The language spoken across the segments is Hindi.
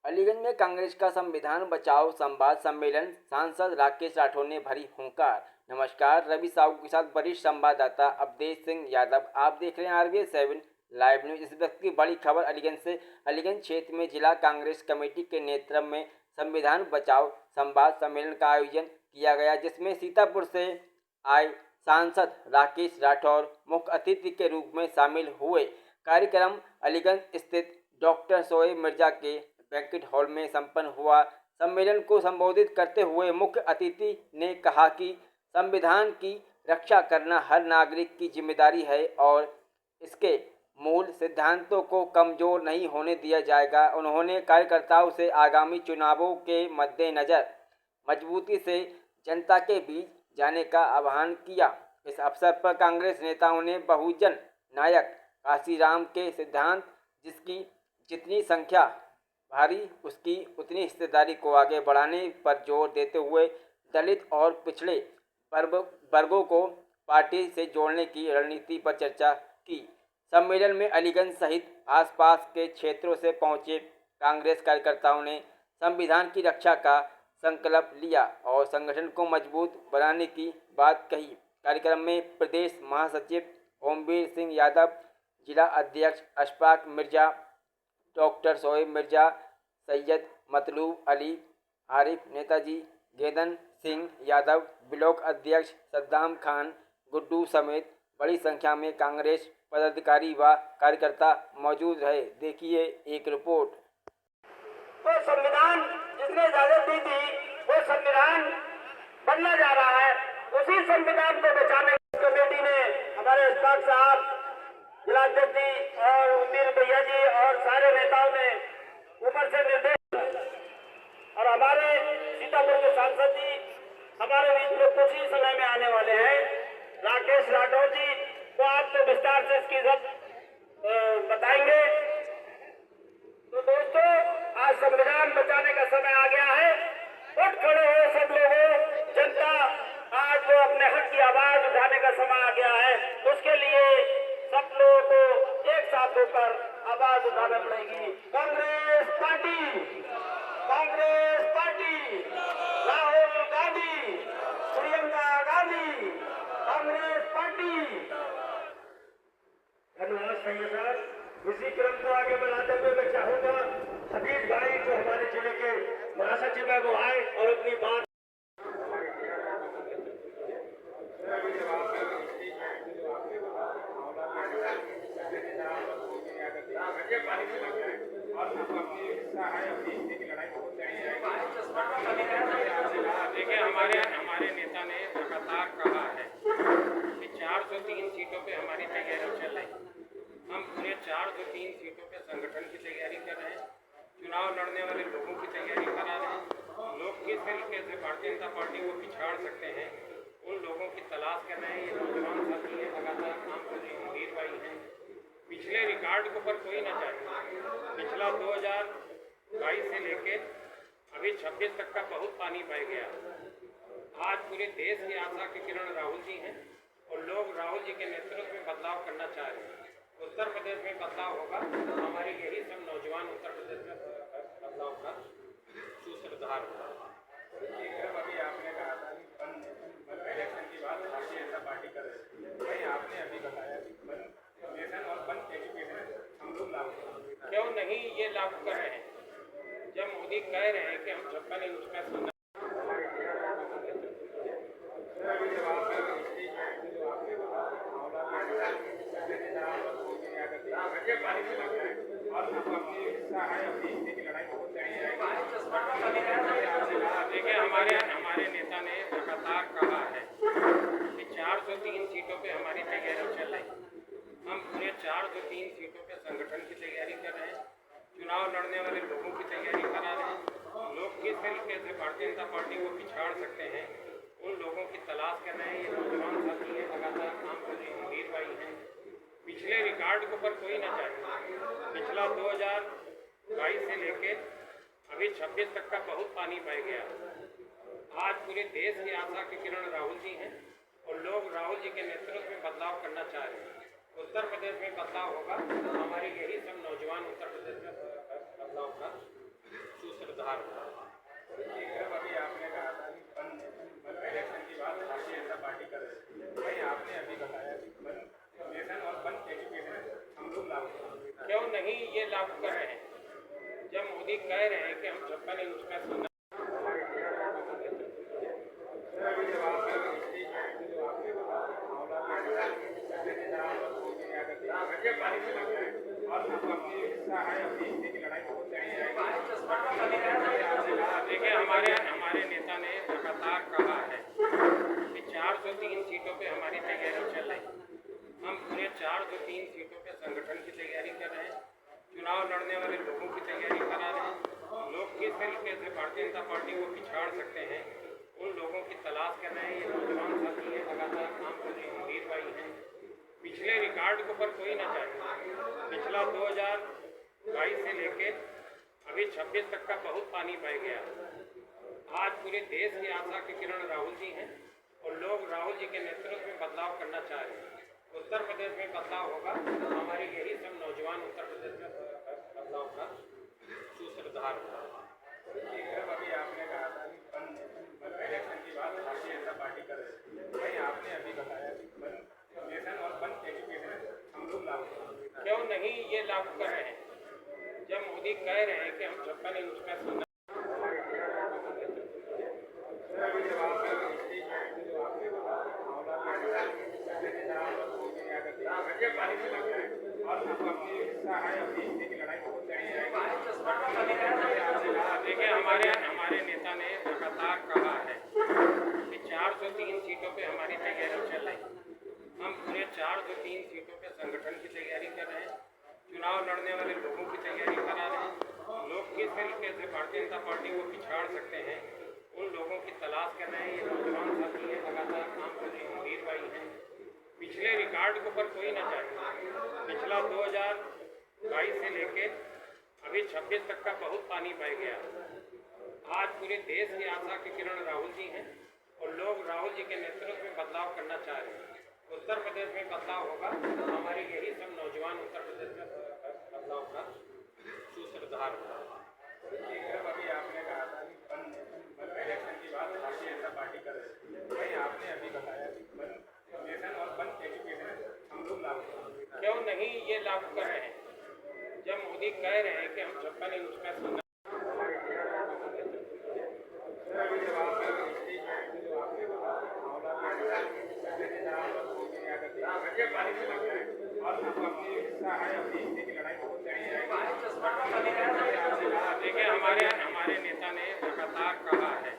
अलीगंज में कांग्रेस का संविधान बचाओ संवाद सम्मेलन, सांसद राकेश राठौर ने भरी हुंकार। नमस्कार, रवि साहू के साथ वरिष्ठ संवाददाता अवधेश सिंह यादव। आप देख रहे हैं RBA7 लाइव न्यूज। इस वक्त की बड़ी खबर अलीगंज से। अलीगंज क्षेत्र में जिला कांग्रेस कमेटी के नेतृत्व में संविधान बचाओ संवाद सम्मेलन का आयोजन किया गया, जिसमें सीतापुर से आए सांसद राकेश राठौर मुख्य अतिथि के रूप में शामिल हुए। कार्यक्रम अलीगंज स्थित डॉक्टर शोएब मिर्जा के बैंक्वेट हॉल में संपन्न हुआ। सम्मेलन को संबोधित करते हुए मुख्य अतिथि ने कहा कि संविधान की रक्षा करना हर नागरिक की जिम्मेदारी है और इसके मूल सिद्धांतों को कमजोर नहीं होने दिया जाएगा। उन्होंने कार्यकर्ताओं से आगामी चुनावों के मद्देनजर मजबूती से जनता के बीच जाने का आह्वान किया। इस अवसर पर कांग्रेस नेताओं ने बहुजन नायक काशीराम के सिद्धांत, जिसकी जितनी संख्या भारी उसकी उतनी हिस्सेदारी को आगे बढ़ाने पर जोर देते हुए दलित और पिछड़े वर्गों को पार्टी से जोड़ने की रणनीति पर चर्चा की। सम्मेलन में अलीगंज सहित आसपास के क्षेत्रों से पहुंचे कांग्रेस कार्यकर्ताओं ने संविधान की रक्षा का संकल्प लिया और संगठन को मजबूत बनाने की बात कही। कार्यक्रम में प्रदेश महासचिव ओमवीर सिंह यादव, जिला अध्यक्ष अशफाक मिर्जा, डॉक्टर शोएब मिर्जा, सैयद मतलूब अली, आरिफ नेताजी, गेदन सिंह यादव, ब्लॉक अध्यक्ष सद्दाम खान, गुड्डू समेत बड़ी संख्या में कांग्रेस पदाधिकारी व कार्यकर्ता मौजूद रहे। देखिए एक रिपोर्ट। वो संविधान जिसने इजाजत दी थी वो संविधान बनना जा रहा है। उसी संविधान को बचाने की कमेटी ने हमारे अशफाक साहब, जिलाध्यक्ष जी और उम्मीर भैया जी और सारे नेताओं ने ऊपर से निर्देश, और हमारे सीतापुर के सांसद जी हमारे बीच में कुछ ही समय में आने वाले हैं, राकेश राठौर जी, तो आपको विस्तार से इसकी सब बताएंगे। तो दोस्तों, आज संविधान बचाने का समय आ गया है। उठ खड़े हो सब लोगों, जनता, आज जो अपने हक की आवाज उठाने का समय आ गया है। उसके लिए सब लोगों को एक साथ होकर आवाज उठाना पड़ेगी। Congress party, Congress party, Rahul Gandhi, Priyanka Gandhi, Congress party. धन्यवाद संजय साहब। इसी क्रम को आगे बढ़ाते हुए मैं चाहूंगा सतीश भाई जो हमारे जिले के महासचिव है वो आए और अपनी बात। देखिए, हमारे नेता ने लगातार कहा है कि 403 सीटों पे हमारी तैयारी चल रही है। हम पूरे 403 सीटों पे संगठन की तैयारी कर रहे हैं, चुनाव लड़ने वाले लोगों की तैयारी करा रहे हैं। लोग किस तरीके से भारतीय जनता पार्टी को पिछाड़ सकते हैं, उन लोगों की तलाश कर रहे हैं। ये नौजवान साथी हैं, लगातार काम कर रहे हैं, वीर भाई हैं। पिछले रिकॉर्ड को पर कोई ना जाए। पिछला 2022 से लेके अभी 26 तक का बहुत पानी बह गया। आज पूरे देश की आशा के किरण राहुल जी हैं और लोग राहुल जी के नेतृत्व में बदलाव करना चाह रहे हैं। उत्तर प्रदेश में बदलाव होगा, हमारी यही सब नौजवान उत्तर प्रदेश में बदलाव का सूत्रधार होगा। अभी आपने कहा था इलेक्शन की बात भारतीय जनता पार्टी कर रही है, आपने अभी बताया और वन एजुकेशन हम लोग लागू करेंगे। क्यों नहीं ये लागू कर रहे हैं? जब मोदी कह रहे हैं कि हम 56 इंच का सोना देखिए, हमारे नेता ने लगातार कहा है कि 403 सीटों पे हमारी तैयारी चल रही है। हम पूरे 403 सीटों पे संगठन की तैयारी कर रहे हैं, चुनाव लड़ने वाले लोगों की तैयारी करा रहे हैं। लोग किस तरीके से भारतीय जनता पार्टी को पिछाड़ सकते हैं, उन लोगों की तलाश कर रहे हैं। ये नौजवान साथी हैं, लगातार काम कर रहे हैं, वीर भाई हैं। पिछले रिकॉर्ड को पर कोई ना जाए। पिछला 2022 से लेके अभी 26 तक का बहुत पानी बह गया। आज पूरे देश की आशा के किरण राहुल जी हैं और लोग राहुल जी के नेतृत्व में बदलाव करना चाह रहे हैं। उत्तर प्रदेश में बदलाव होगा, हमारी यही सब नौजवान उत्तर प्रदेश में बदलाव का जब मोदी कह रहे हैं कि हम 56 इंच का सीना देखिए, हमारे नेता ने लगातार कहा है कि 403 सीटों पे हमारी तैयारी चल रही। हम पूरे 403 सीटों पे संगठन की तैयारी कर रहे हैं, चुनाव लड़ने वाले लोगों की तैयारी करा रहे हैं। लोग किस तरीके से भारतीय जनता पार्टी को पिछाड़ सकते हैं, उन लोगों की तलाश कर रहे हैं। ये नौजवान साथी हैं, लगातार काम कर रहे हैं, वीर भाई हैं। पिछले रिकॉर्ड को पर कोई ना चाहे। पिछला 2022 से लेके अभी 26 तक का बहुत पानी बह गया। आज पूरे देश की आशा के किरण राहुल जी हैं और लोग राहुल जी के नेतृत्व में बदलाव करना चाह रहे हैं। उत्तर प्रदेश में बदलाव होगा, हमारे यही सब नौजवान उत्तर प्रदेश में बदलाव का सूत्रधार होगा। अभी आपने कहा था कि इलेक्शन की बात भारतीय जनता पार्टी कर रही है, वही आपने अभी बताया कि नेशन और वन एजुकेशन हम लोग लागू करेंगे। क्यों नहीं ये लागू कर रहे हैं? जब मोदी कह रहे हैं कि हम 56 इंच का सीना देखिए, हमारे नेता ने लगातार कहा है कि 403 सीटों पे हमारी तैयारी चल रही। हम पूरे 403 सीटों पे संगठन की तैयारी कर रहे हैं, चुनाव लड़ने वाले लोगों की तैयारी करा रहे हैं। लोग किस तरीके से भारतीय जनता पार्टी को पिछाड़ सकते हैं, उन लोगों की तलाश कर रहे हैं। ये नौजवान साथी हैं, लगातार काम कर रहे हैं, वीर भाई हैं। पिछले रिकॉर्ड को पर कोई ना चाहे। पिछला 2022 से लेके अभी 26 तक का बहुत पानी बह गया। आज पूरे देश की आशा के किरण राहुल जी हैं और लोग राहुल जी के नेतृत्व में बदलाव करना चाह रहे हैं। उत्तर प्रदेश में बदलाव होगा, हमारे यही सब नौजवान उत्तर प्रदेश में बदलाव का सूत्रधार होगा। अभी आपने कहा था कि इलेक्शन की बात भारतीय जनता पार्टी कर रही है, वही आपने अभी बताया कि नेशन और वन एजुकेशन हम लोग लागू करेंगे। क्यों नहीं ये लागू कर रहे हैं? जब मोदी कह रहे हैं कि हम 56 इंच का सीना देखिए, हमारे नेता ने लगातार कहा है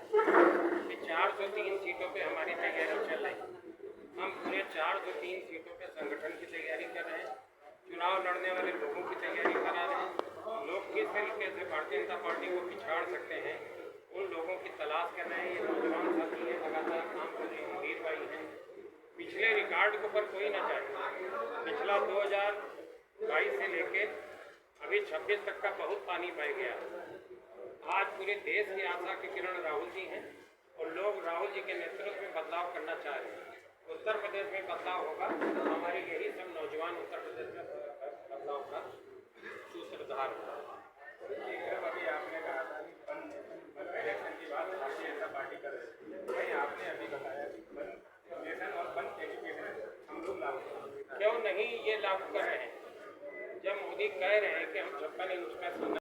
कि 403 सीटों पे हमारी तैयारी चल रही। हम पूरे 403 सीटों पे संगठन की तैयारी कर रहे हैं, चुनाव लड़ने वाले लोगों की तैयारी करा रहे हैं। लोग किस तरीके से भारतीय जनता पार्टी को पिछाड़ सकते हैं, उन लोगों की तलाश कर रहे हैं। ये नौजवान साथी हैं, लगातार काम कर रहे हैं, वीर भाई हैं। पिछले रिकॉर्ड को पर कोई ना चाहे। पिछला 2022 से लेके अभी 26 तक का बहुत पानी बह गया। आज पूरे देश की आशा के किरण राहुल जी हैं और लोग राहुल जी के नेतृत्व में बदलाव करना चाह रहे हैं। उत्तर प्रदेश में बदलाव होगा, हमारे यही सब नौजवान उत्तर प्रदेश में बदलाव का सूत्रधार होगा। अभी आपने कहा था कि इलेक्शन की बात भारतीय जनता पार्टी कर रही है, वही आपने अभी बताया कि नेशन और वन एजुकेशन हम लोग लागू करेंगे। क्यों नहीं ये लागू कर रहे हैं? जब मोदी कह रहे हैं कि हम 56 इंच का सीना